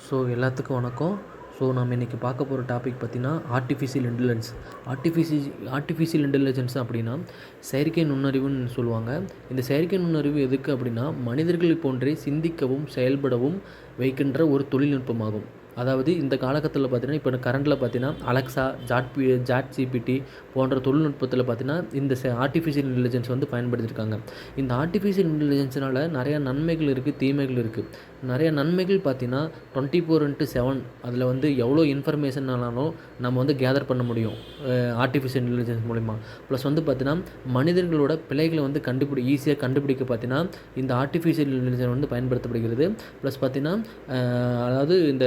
So எல்லாத்துக்கும் வணக்கம். So நம்ம இன்றைக்கி பார்க்க போகிற டாபிக் பார்த்திங்கன்னா ஆர்டிஃபிஷியல் இன்டெலிஜென்ஸ் அப்படின்னா செயற்கை நுண்ணறிவுன்னு சொல்லுவாங்க. இந்த செயற்கை நுண்ணறிவு எதுக்கு அப்படின்னா மனிதர்கள் போன்றே சிந்திக்கவும் செயல்படவும் வைக்கின்ற ஒரு தொழில்நுட்பமாகும். அதாவது இந்த காலகட்டத்தில் பார்த்தீங்கன்னா, இப்போ கரண்டில் பார்த்தீங்கன்னா அலெக்ஸா, சாட் ஜிபிடி போன்ற தொழில்நுட்பத்தில் பார்த்தீங்கன்னா இந்த ஆர்டிஃபிஷியல் இன்டெலிஜென்ஸ் வந்து பயன்படுத்தியிருக்காங்க. இந்த ஆர்டிஃபிஷியல் இன்டெலிஜென்ஸ்னால் நிறையா நன்மைகள் இருக்குது, தீமைகள் இருக்குது. நிறைய நன்மைகள் பார்த்தீங்கன்னா 24/7 அதில் வந்து எவ்வளோ இன்ஃபர்மேஷன்னாலும் நம்ம வந்து கேதர் பண்ண முடியும் ஆர்டிஃபிஷியல் இன்டெலிஜென்ஸ் மூலிமா. ப்ளஸ் வந்து பார்த்தீங்கன்னா மனிதர்களோட பிழைகளை வந்து ஈஸியாக கண்டுபிடிக்க பார்த்தீங்கன்னா இந்த ஆர்டிஃபிஷியல் இன்டெலிஜென்ஸ் வந்து பயன்படுத்தப்படுகிறது. ப்ளஸ் பார்த்தீங்கன்னா அதாவது இந்த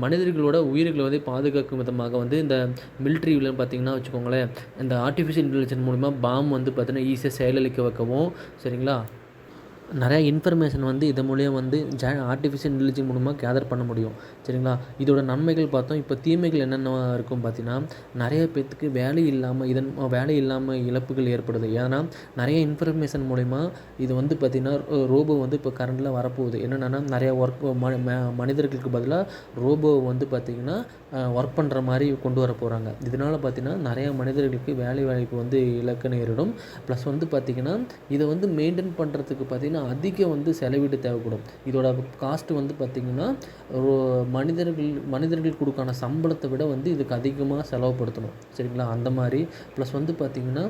மனிதர்களோட உயிர்களை வந்து பாதுகாக்கும் விதமாக வந்து இந்த மிலிட்ரியில் பார்த்திங்கன்னா வச்சுக்கோங்களேன், இந்த ஆர்டிஃபிஷியல் இன்டெலிஜென்ஸ் மூலிமா பாம் வந்து பார்த்திங்கன்னா ஈஸியாக செயலிழக்க வைக்கவும் சரிங்களா, நிறையா இன்ஃபர்மேஷன் வந்து இது மூலியம் வந்து ஆர்டிஃபிஷியல் இன்டெலிஜென்ஸ் மூலமாக கேதர் பண்ண முடியும் சரிங்களா. இதோட நன்மைகள் பார்த்தோம். இப்போ தீமைகள் என்னென்ன இருக்கும் பார்த்தீங்கன்னா, நிறைய பேர்த்துக்கு வேலை இல்லாமல் இழப்புகள் ஏற்படுது. ஏன்னா நிறைய இன்ஃபர்மேஷன் மூலிமா இது வந்து பார்த்திங்கன்னா ரோபோ வந்து இப்போ கரண்டில் வரப்போகுது. என்னென்னா நிறையா மனிதர்களுக்கு பதிலாக ரோபோ வந்து பார்த்திங்கன்னா ஒர்க் பண்ணுற மாதிரி கொண்டு வர போகிறாங்க. இதனால் பார்த்திங்கன்னா நிறையா மனிதர்களுக்கு வேலை வாய்ப்பு வந்து இழக்க நேரிடும். ப்ளஸ் வந்து பார்த்திங்கன்னா இதை வந்து மெயின்டைன் பண்ணுறதுக்கு பார்த்திங்கன்னா அதிக வந்து செலவீடு தேவைப்படும். இதோட காஸ்ட்டு வந்து பார்த்திங்கன்னா மனிதர்கள் கொடுக்கான சம்பளத்தை விட வந்து இதுக்கு அதிகமாக செலவுப்படுத்தணும் சரிங்களா, அந்த மாதிரி. ப்ளஸ் வந்து பார்த்திங்கன்னா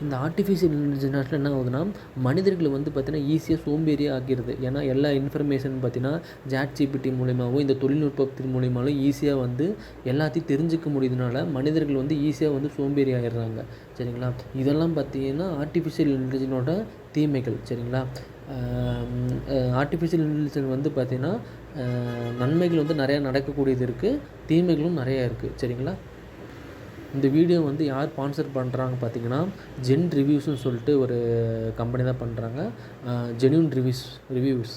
இந்த ஆர்டிஃபிஷியல் இன்டெலிஜென்ஸில் என்ன ஆகுதுன்னா மனிதர்களை வந்து பார்த்திங்கன்னா ஈஸியாக சோம்பேறியாக ஆக்கிடுது. ஏன்னா எல்லா இன்ஃபர்மேஷன் பார்த்திங்கன்னா சாட் ஜிபிடி மூலிமாவும் இந்த தொழில்நுட்பத்தின் மூலிமாவும் ஈஸியாக வந்து எல்லாத்தையும் தெரிஞ்சுக்க முடியுதுனால மனிதர்கள் வந்து ஈஸியாக வந்து சோம்பேறி ஆகிடுறாங்க சரிங்களா. இதெல்லாம் பார்த்திங்கன்னா ஆர்டிஃபிஷியல் இன்டெலிஜென்ஸோட தீமைகள் சரிங்களா. ஆர்டிஃபிஷியல் இன்டெலிஜென்ஸ் வந்து பார்த்திங்கன்னா நன்மைகள் வந்து நிறையா நடக்கக்கூடியது இருக்குது, தீமைகளும் நிறையா இருக்குது சரிங்களா. இந்த வீடியோ வந்து யார் ஸ்பான்சர் பண்ணுறாங்க பார்த்திங்கன்னா ஜென் ரிவ்யூஸ்னு சொல்லிட்டு ஒரு கம்பெனி தான் பண்ணுறாங்க. Genuine reviews